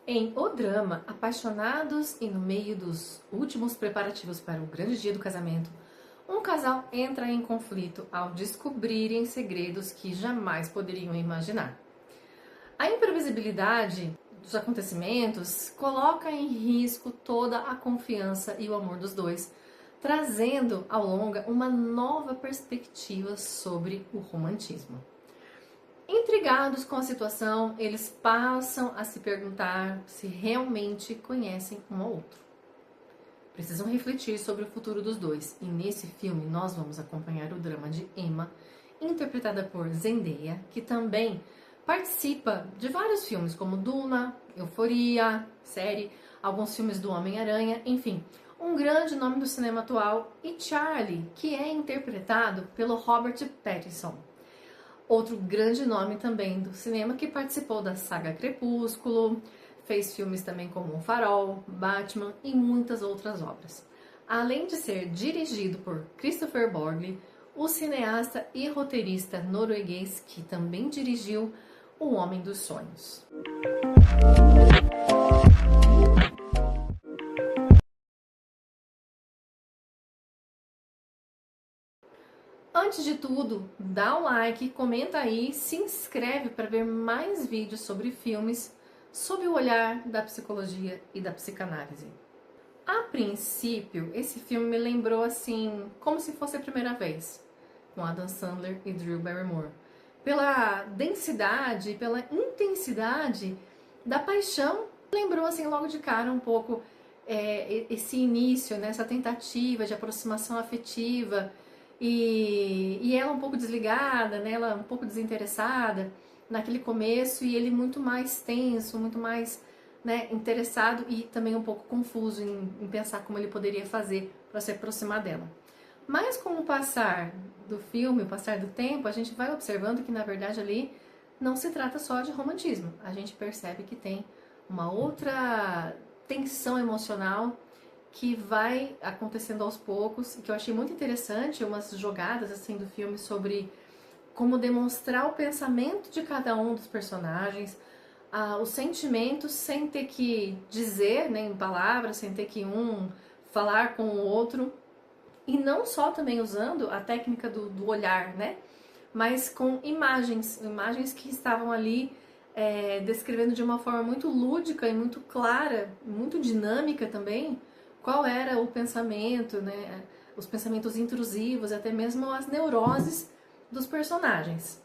Em O Drama, apaixonados e no meio dos últimos preparativos para o grande dia do casamento, um casal entra em conflito ao descobrirem segredos que jamais poderiam imaginar. A imprevisibilidade dos acontecimentos coloca em risco toda a confiança e o amor dos dois, trazendo ao longa uma nova perspectiva sobre o romantismo. Intrigados com a situação, eles passam a se perguntar se realmente conhecem um ao outro. Precisam refletir sobre o futuro dos dois, e nesse filme nós vamos acompanhar o drama de Emma, interpretada por Zendaya, que também participa de vários filmes como Duna, Euforia, série, alguns filmes do Homem-Aranha, enfim, um grande nome do cinema atual, e Charlie, que é interpretado pelo Robert Pattinson. Outro grande nome também do cinema que participou da saga Crepúsculo, fez filmes também como O Farol, Batman e muitas outras obras. Além de ser dirigido por Christopher Borgli, o cineasta e roteirista norueguês que também dirigiu O Homem dos Sonhos. Antes de tudo, dá um like, comenta aí, se inscreve para ver mais vídeos sobre filmes, sob o olhar da psicologia e da psicanálise. A princípio, esse filme me lembrou assim, como se fosse a primeira vez, com Adam Sandler e Drew Barrymore. Pela densidade, pela intensidade da paixão, lembrou assim logo de cara um pouco esse início, né, essa tentativa de aproximação afetiva, e ela um pouco desligada, né, ela um pouco desinteressada naquele começo, e ele muito mais tenso, muito mais, né, interessado e também um pouco confuso em pensar como ele poderia fazer para se aproximar dela. Mas com o passar do filme, o passar do tempo, a gente vai observando que na verdade ali não se trata só de romantismo. A gente percebe que tem uma outra tensão emocional que vai acontecendo aos poucos, e que eu achei muito interessante, umas jogadas assim do filme sobre como demonstrar o pensamento de cada um dos personagens, os sentimentos sem ter que dizer, né, em palavras, sem ter que um falar com o outro, e não só também usando a técnica do olhar, né, mas com imagens que estavam ali descrevendo de uma forma muito lúdica e muito clara, muito dinâmica também, qual era o pensamento, né, os pensamentos intrusivos, até mesmo as neuroses dos personagens.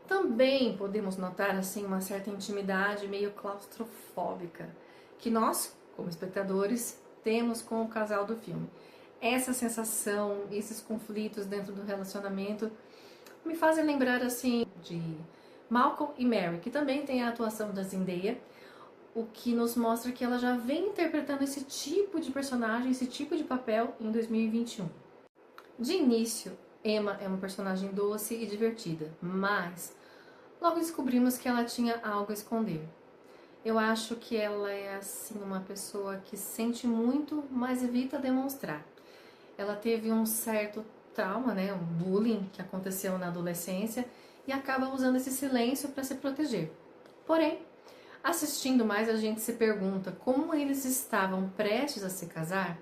Também podemos notar assim uma certa intimidade meio claustrofóbica que nós, como espectadores, temos com o casal do filme. Essa sensação, esses conflitos dentro do relacionamento me fazem lembrar assim de Malcolm e Mary, que também tem a atuação da Zendaya, o que nos mostra que ela já vem interpretando esse tipo de personagem, esse tipo de papel em 2021. De início, Emma é uma personagem doce e divertida, mas logo descobrimos que ela tinha algo a esconder. Eu acho que ela é assim uma pessoa que sente muito, mas evita demonstrar. Ela teve um certo trauma, né, um bullying que aconteceu na adolescência, e acaba usando esse silêncio para se proteger. Porém, assistindo mais, a gente se pergunta como eles estavam prestes a se casar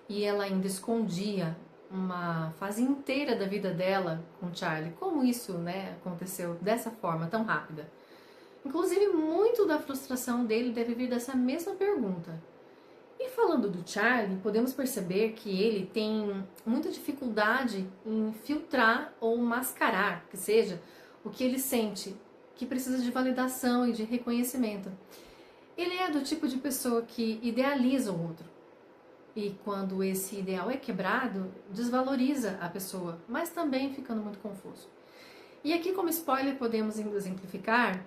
e ela ainda escondia uma fase inteira da vida dela com Charlie. Como isso, né, aconteceu dessa forma tão rápida? Inclusive, muito da frustração dele deve vir dessa mesma pergunta. E falando do Charlie, podemos perceber que ele tem muita dificuldade em filtrar ou mascarar, que seja, o que ele sente, que precisa de validação e de reconhecimento. Ele é do tipo de pessoa que idealiza o outro. E quando esse ideal é quebrado, desvaloriza a pessoa, mas também ficando muito confuso. E aqui, como spoiler, podemos exemplificar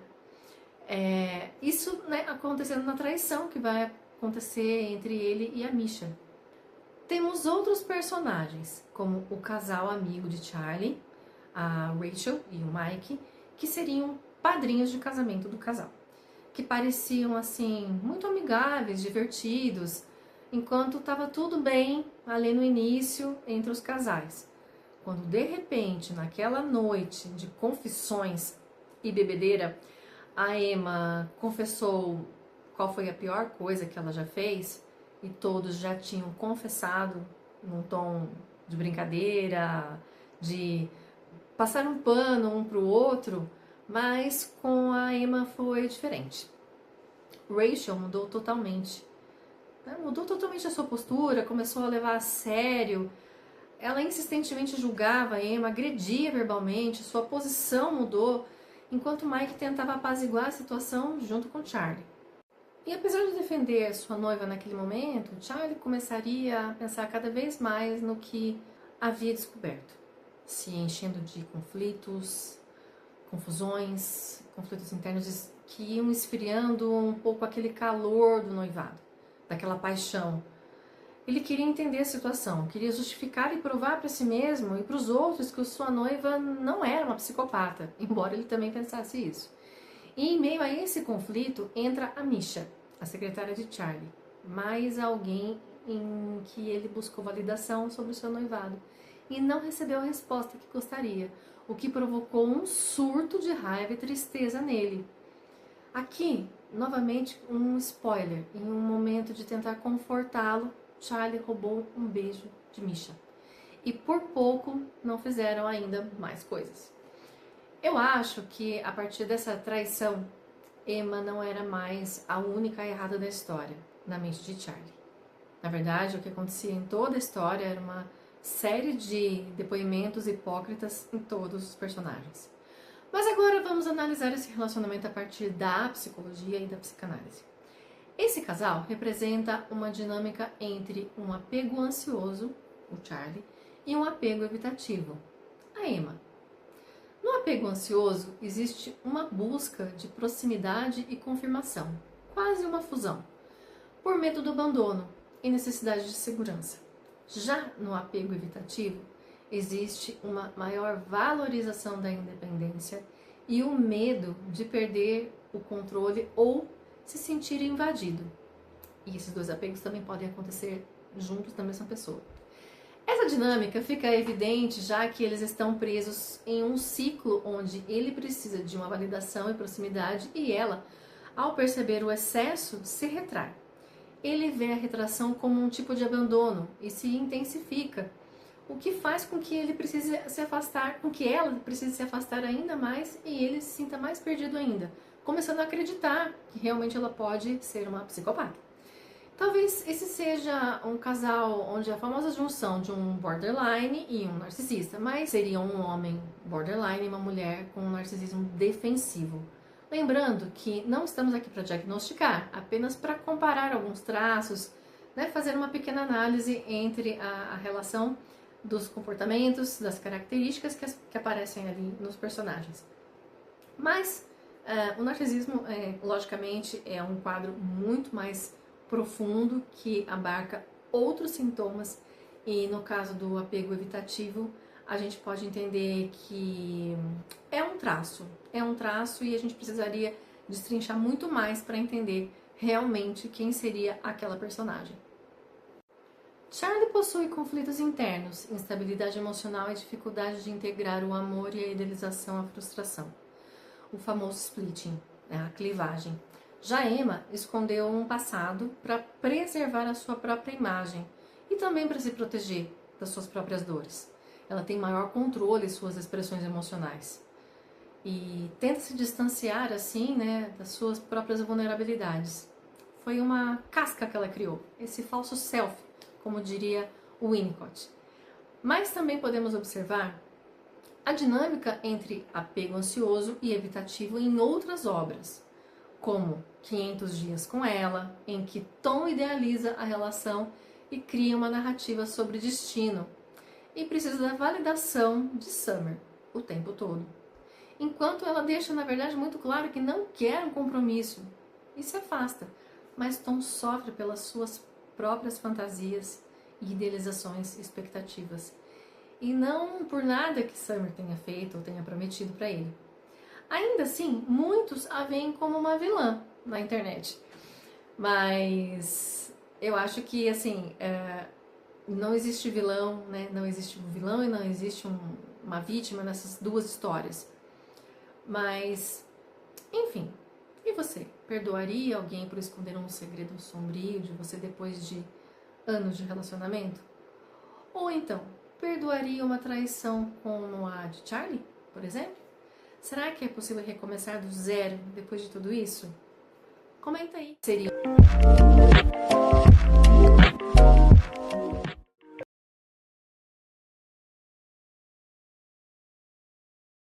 isso, né, acontecendo na traição que vai acontecer entre ele e a Misha. Temos outros personagens, como o casal amigo de Charlie, a Rachel e o Mike, que seriam padrinhos de casamento do casal, que pareciam assim muito amigáveis, divertidos, enquanto estava tudo bem ali no início entre os casais. Quando de repente, naquela noite de confissões e bebedeira, a Emma confessou qual foi a pior coisa que ela já fez, e todos já tinham confessado num tom de brincadeira, de passar um pano um pro outro, mas com a Emma foi diferente. Rachel mudou totalmente. Mudou totalmente a sua postura, começou a levar a sério. Ela insistentemente julgava a Emma, agredia verbalmente, sua posição mudou, enquanto Mike tentava apaziguar a situação junto com Charlie. E apesar de defender sua noiva naquele momento, Charlie começaria a pensar cada vez mais no que havia descoberto, se enchendo de conflitos, conflitos internos que iam esfriando um pouco aquele calor do noivado, daquela paixão. Ele queria entender a situação, queria justificar e provar para si mesmo e para os outros que sua noiva não era uma psicopata, embora ele também pensasse isso. E em meio a esse conflito entra a Misha, a secretária de Charlie, mais alguém em que ele buscou validação sobre o seu noivado e não recebeu a resposta que gostaria, o que provocou um surto de raiva e tristeza nele. Aqui, novamente, um spoiler. Em um momento de tentar confortá-lo, Charlie roubou um beijo de Misha. E por pouco não fizeram ainda mais coisas. Eu acho que a partir dessa traição, Emma não era mais a única errada da história, na mente de Charlie. Na verdade, o que acontecia em toda a história era uma série de depoimentos hipócritas em todos os personagens. Mas agora vamos analisar esse relacionamento a partir da psicologia e da psicanálise. Esse casal representa uma dinâmica entre um apego ansioso, o Charlie, e um apego evitativo, a Emma. No apego ansioso existe uma busca de proximidade e confirmação, quase uma fusão, por medo do abandono e necessidade de segurança. Já no apego evitativo, existe uma maior valorização da independência e o medo de perder o controle ou se sentir invadido. E esses dois apegos também podem acontecer juntos na mesma pessoa. Essa dinâmica fica evidente já que eles estão presos em um ciclo onde ele precisa de uma validação e proximidade e ela, ao perceber o excesso, se retrai. Ele vê a retração como um tipo de abandono e se intensifica, o que faz com que ele precise se afastar, com que ela precise se afastar ainda mais e ele se sinta mais perdido ainda, começando a acreditar que realmente ela pode ser uma psicopata. Talvez esse seja um casal onde a famosa junção de um borderline e um narcisista, mas seria um homem borderline e uma mulher com um narcisismo defensivo. Lembrando que não estamos aqui para diagnosticar, apenas para comparar alguns traços, né, fazer uma pequena análise entre a relação dos comportamentos, das características que aparecem ali nos personagens. Mas o narcisismo, logicamente, é um quadro muito mais profundo que abarca outros sintomas e no caso do apego evitativo a gente pode entender que é um traço e a gente precisaria destrinchar muito mais para entender realmente quem seria aquela personagem. Charlie possui conflitos internos, instabilidade emocional e dificuldade de integrar o amor e a idealização à frustração. O famoso splitting, a clivagem. Já Emma escondeu um passado para preservar a sua própria imagem e também para se proteger das suas próprias dores. Ela tem maior controle em suas expressões emocionais e tenta se distanciar assim, né, das suas próprias vulnerabilidades. Foi uma casca que ela criou, esse falso self, como diria o Winnicott. Mas também podemos observar a dinâmica entre apego ansioso e evitativo em outras obras, como 500 Dias com Ela, em que Tom idealiza a relação e cria uma narrativa sobre destino, e precisa da validação de Summer o tempo todo. Enquanto ela deixa, na verdade, muito claro que não quer um compromisso e se afasta, mas Tom sofre pelas suas próprias fantasias e idealizações e expectativas, e não por nada que Summer tenha feito ou tenha prometido para ele. Ainda assim, muitos a veem como uma vilã na internet. Mas eu acho que, assim, não existe vilão, né? Não existe um vilão e não existe uma vítima nessas duas histórias. Mas, enfim, E você, perdoaria alguém por esconder um segredo sombrio de você depois de anos de relacionamento? Ou então, perdoaria uma traição como a de Charlie, por exemplo? Será que é possível recomeçar do zero depois de tudo isso? Comenta aí. Seria